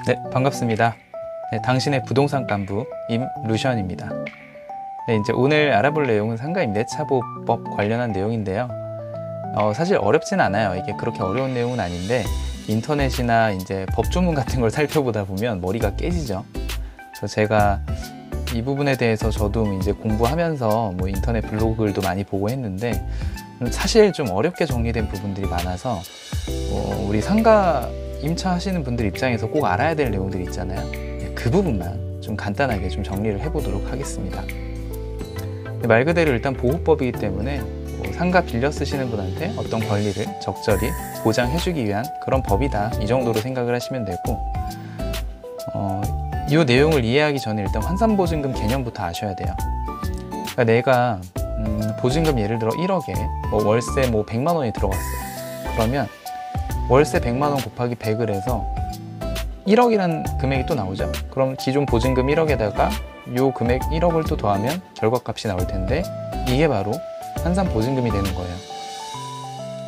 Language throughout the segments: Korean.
네, 반갑습니다. 네, 당신의 부동산 깐부 임루션입니다. 네, 이제 오늘 알아볼 내용은 상가임대차보호법 관련한 내용인데요. 사실 어렵진 않아요. 이게 그렇게 어려운 내용은 아닌데 인터넷이나 이제 법조문 같은 걸 살펴보다 보면 머리가 깨지죠. 그래서 제가 이 부분에 대해서 저도 이제 공부하면서 뭐 인터넷 블로그들도 많이 보고 했는데 사실 좀 어렵게 정리된 부분들이 많아서 우리 상가 임차하시는 분들 입장에서 꼭 알아야 될 내용들이 있잖아요. 그 부분만 좀 간단하게 좀 정리를 해보도록 하겠습니다. 말 그대로 일단 보호법이기 때문에 상가 빌려 쓰시는 분한테 어떤 권리를 적절히 보장해주기 위한 그런 법이다, 이 정도로 생각을 하시면 되고, 이 내용을 이해하기 전에 일단 환산보증금 개념부터 아셔야 돼요. 그러니까 내가 보증금 예를 들어 1억에 월세 100만 원이 들어갔어요. 그러면 월세 100만 원 곱하기 100을 해서 1억이라는 금액이 또 나오죠. 그럼 기존 보증금 1억에다가 요 금액 1억을 또 더하면 결과값이 나올 텐데 이게 바로 환산 보증금이 되는 거예요.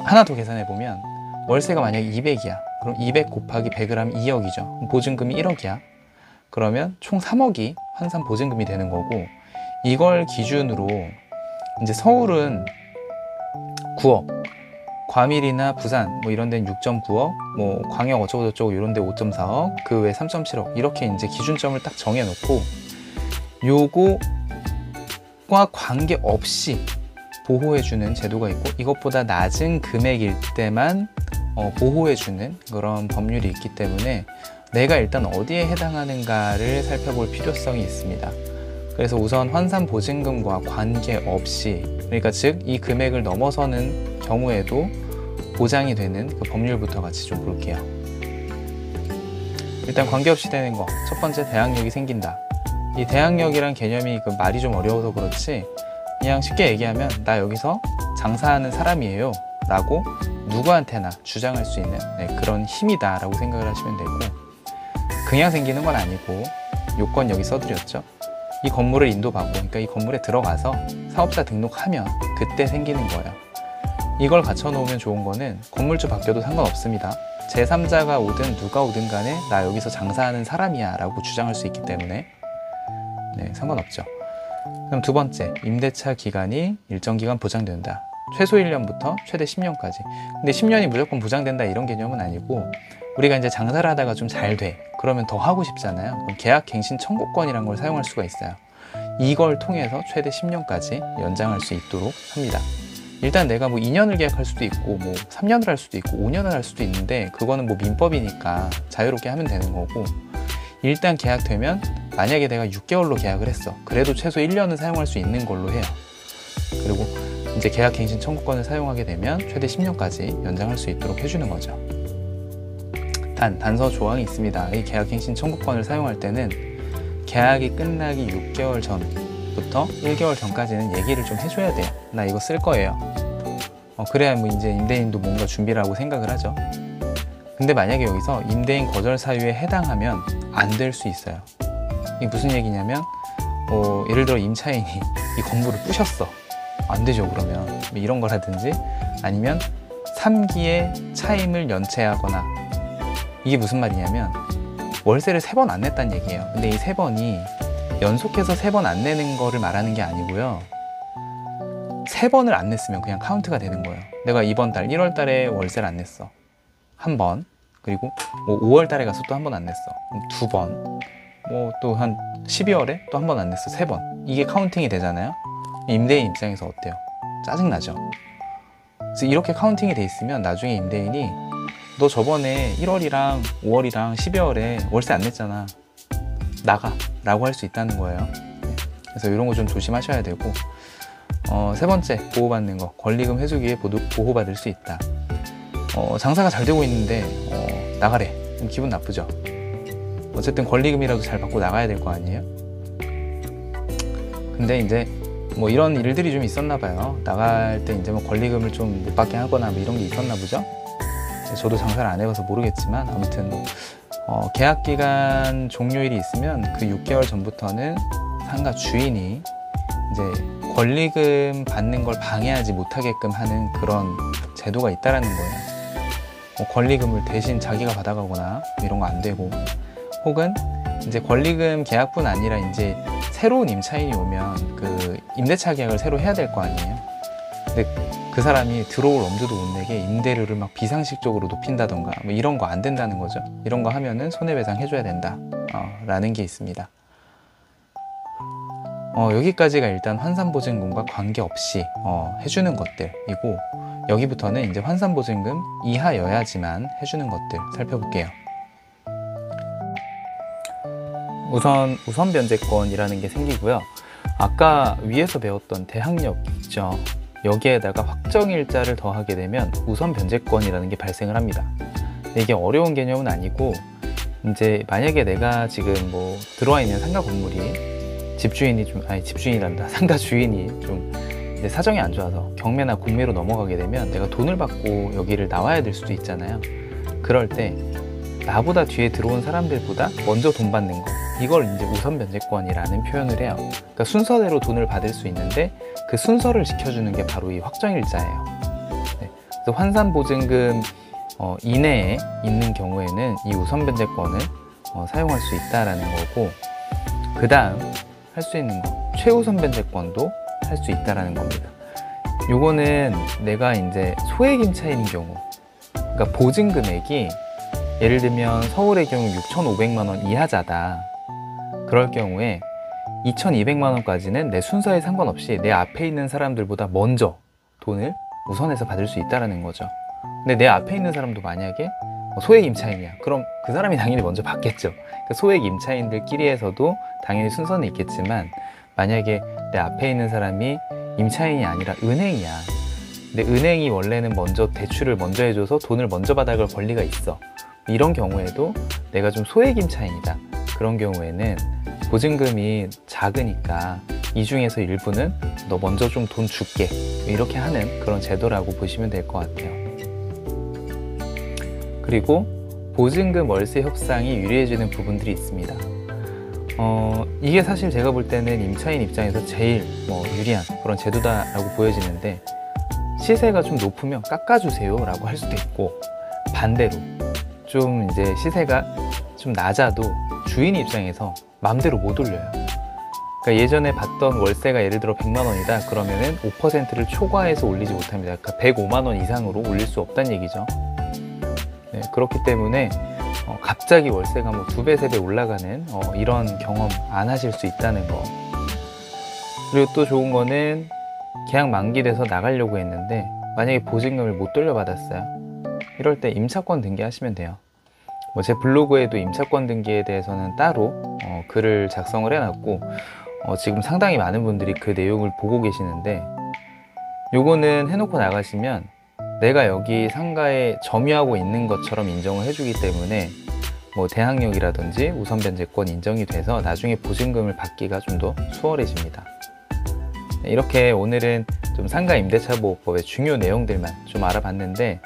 하나 더 계산해 보면 월세가 만약에 200이야. 그럼 200 곱하기 100을 하면 2억이죠. 보증금이 1억이야. 그러면 총 3억이 환산 보증금이 되는 거고, 이걸 기준으로 이제 서울은 9억, 과밀이나 부산 이런 데는 6.9억, 광역 어쩌고저쩌고 이런 데 5.4억, 그 외 3.7억, 이렇게 이제 기준점을 딱 정해놓고 요거와 관계없이 보호해주는 제도가 있고, 이것보다 낮은 금액일 때만 보호해주는 그런 법률이 있기 때문에 내가 일단 어디에 해당하는가를 살펴볼 필요성이 있습니다. 그래서 우선 환산 보증금과 관계없이, 그러니까 즉 이 금액을 넘어서는 경우에도 보장이 되는 그 법률부터 같이 좀 볼게요. 일단 관계없이 되는 거, 첫 번째 대항력이 생긴다. 이 대항력이란 개념이 그 말이 좀 어려워서 그렇지, 그냥 쉽게 얘기하면 나 여기서 장사하는 사람이에요 라고 누구한테나 주장할 수 있는 그런 힘이다 라고 생각을 하시면 되고, 그냥 생기는 건 아니고 요건 여기 써드렸죠. 이 건물을 인도받고, 그러니까 이 건물에 들어가서 사업자 등록하면 그때 생기는 거예요. 이걸 갖춰놓으면 좋은 거는 건물주 바뀌어도 상관없습니다. 제3자가 오든 누가 오든 간에 나 여기서 장사하는 사람이야 라고 주장할 수 있기 때문에 상관없죠. 그럼 두 번째, 임대차 기간이 일정 기간 보장된다. 최소 1년부터 최대 10년까지. 근데 10년이 무조건 보장된다 이런 개념은 아니고, 우리가 이제 장사를 하다가 좀 잘 돼. 그러면 더 하고 싶잖아요. 그럼 계약갱신 청구권이라는 걸 사용할 수가 있어요. 이걸 통해서 최대 10년까지 연장할 수 있도록 합니다. 일단 내가 2년을 계약할 수도 있고 3년을 할 수도 있고 5년을 할 수도 있는데, 그거는 민법이니까 자유롭게 하면 되는 거고, 일단 계약되면 만약에 내가 6개월로 계약을 했어. 그래도 최소 1년은 사용할 수 있는 걸로 해요. 그리고 이제 계약갱신 청구권을 사용하게 되면 최대 10년까지 연장할 수 있도록 해주는 거죠. 단서 조항이 있습니다. 이 계약갱신 청구권을 사용할 때는 계약이 끝나기 6개월 전부터 1개월 전까지는 얘기를 좀 해줘야 돼요. 나 이거 쓸 거예요. 그래야 이제 임대인도 뭔가 준비를 하고 생각을 하죠. 근데 만약에 여기서 임대인 거절 사유에 해당하면 안 될 수 있어요. 이게 무슨 얘기냐면 예를 들어 임차인이 이 건물을 부셨어. 안 되죠. 그러면 이런 걸 하든지, 아니면 3기의 차임을 연체하거나. 이게 무슨 말이냐면 월세를 3번 안 냈다는 얘기예요. 근데 이 3번이 연속해서 3번 안 내는 거를 말하는 게 아니고요. 3번을 안 냈으면 그냥 카운트가 되는 거예요. 내가 이번 달 1월 달에 월세를 안 냈어. 한 번. 그리고 5월 달에 가서 또 한 번 안 냈어. 두 번. 또 한 12월에 또 한 번 안 냈어. 3번. 이게 카운팅이 되잖아요. 임대인 입장에서 어때요? 짜증나죠? 그래서 이렇게 카운팅이 돼 있으면 나중에 임대인이 너 저번에 1월이랑 5월이랑 12월에 월세 안 냈잖아. 나가. 라고 할 수 있다는 거예요. 그래서 이런 거 좀 조심하셔야 되고, 세 번째, 보호받는 거. 권리금 회수기에 보호받을 수 있다. 장사가 잘 되고 있는데 나가래. 그럼 기분 나쁘죠. 어쨌든 권리금이라도 잘 받고 나가야 될 거 아니에요. 근데 이제 이런 일들이 좀 있었나 봐요. 나갈 때 이제 권리금을 좀 못 받게 하거나 이런 게 있었나 보죠. 저도 장사를 안 해봐서 모르겠지만, 아무튼 계약기간 종료일이 있으면 그 6개월 전부터는 상가 주인이 이제 권리금 받는 걸 방해하지 못하게끔 하는 그런 제도가 있다라는 거예요. 뭐 권리금을 대신 자기가 받아가거나 이런 거 안 되고, 혹은 이제 권리금 계약뿐 아니라 이제 새로운 임차인이 오면 그 임대차 계약을 새로 해야 될 거 아니에요. 근데 그 사람이 들어올 엄두도 못 내게 임대료를 막 비상식적으로 높인다던가 뭐 이런 거 안 된다는 거죠. 이런 거 하면은 손해배상 해줘야 된다 라는 게 있습니다. 여기까지가 일단 환산보증금과 관계없이 해주는 것들이고, 여기부터는 이제 환산보증금 이하여야지만 해주는 것들 살펴볼게요. 우선 변제권이라는 게 생기고요. 아까 위에서 배웠던 대항력 있죠. 여기에다가 확정일자를 더하게 되면 우선 변제권이라는 게 발생을 합니다. 이게 어려운 개념은 아니고, 이제 만약에 내가 지금 뭐 들어와 있는 상가 건물이 상가 주인이 좀 이제 사정이 안 좋아서 경매나 국매로 넘어가게 되면 내가 돈을 받고 여기를 나와야 될 수도 있잖아요. 그럴 때 나보다 뒤에 들어온 사람들보다 먼저 돈 받는 거, 이걸 이제 우선 변제권이라는 표현을 해요. 그러니까 순서대로 돈을 받을 수 있는데 그 순서를 지켜주는 게 바로 이 확정일자예요. 네. 그래서 환산보증금 이내에 있는 경우에는 이 우선 변제권을 사용할 수 있다라는 거고, 그 다음 할 수 있는 거 최우선 변제권도 할 수 있다라는 겁니다. 요거는 내가 이제 소액 임차인인 경우, 그러니까 보증 금액이 예를 들면 서울의 경우 6,500만 원 이하자다. 그럴 경우에 2,200만 원까지는 내 순서에 상관없이 내 앞에 있는 사람들보다 먼저 돈을 우선해서 받을 수 있다는 거죠. 근데 내 앞에 있는 사람도 만약에 소액 임차인이야. 그럼 그 사람이 당연히 먼저 받겠죠. 그러니까 소액 임차인들끼리에서도 당연히 순서는 있겠지만, 만약에 내 앞에 있는 사람이 임차인이 아니라 은행이야. 근데 은행이 원래는 먼저 대출을 먼저 해줘서 돈을 먼저 받아갈 권리가 있어. 이런 경우에도 내가 좀 소액 임차인이다. 그런 경우에는 보증금이 작으니까 이 중에서 일부는 너 먼저 좀 돈 줄게, 이렇게 하는 그런 제도라고 보시면 될 것 같아요. 그리고 보증금 월세 협상이 유리해지는 부분들이 있습니다. 이게 사실 제가 볼 때는 임차인 입장에서 제일 유리한 그런 제도다라고 보여지는데, 시세가 좀 높으면 깎아주세요 라고 할 수도 있고, 반대로 좀 이제 시세가 좀 낮아도 주인 입장에서 마음대로 못 올려요. 그러니까 예전에 받던 월세가 예를 들어 100만 원이다 그러면은 5%를 초과해서 올리지 못합니다. 그러니까 105만 원 이상으로 올릴 수 없다는 얘기죠. 네, 그렇기 때문에 갑자기 월세가 뭐 2배, 3배 올라가는 이런 경험 안 하실 수 있다는 거. 그리고 또 좋은 거는 계약 만기돼서 나가려고 했는데 만약에 보증금을 못 돌려받았어요. 이럴 때 임차권 등기하시면 돼요. 제 블로그에도 임차권 등기에 대해서는 따로 글을 작성을 해놨고, 지금 상당히 많은 분들이 그 내용을 보고 계시는데, 요거는 해놓고 나가시면 내가 여기 상가에 점유하고 있는 것처럼 인정을 해주기 때문에 대항력이라든지 우선 변제권 인정이 돼서 나중에 보증금을 받기가 좀 더 수월해집니다. 이렇게 오늘은 좀 상가 임대차보호법의 중요 내용들만 좀 알아봤는데,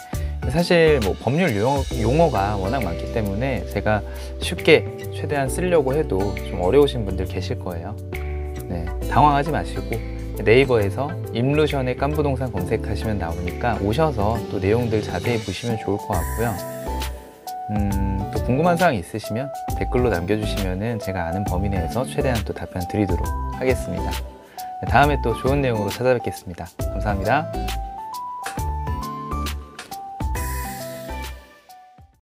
사실 법률 용어가 워낙 많기 때문에 제가 쉽게 최대한 쓰려고 해도 좀 어려우신 분들 계실 거예요. 네, 당황하지 마시고 네이버에서 임루션의 깐부동산 검색하시면 나오니까 오셔서 또 내용들 자세히 보시면 좋을 것 같고요. 또 궁금한 사항 있으시면 댓글로 남겨주시면 제가 아는 범위 내에서 최대한 또 답변 드리도록 하겠습니다. 다음에 또 좋은 내용으로 찾아뵙겠습니다. 감사합니다.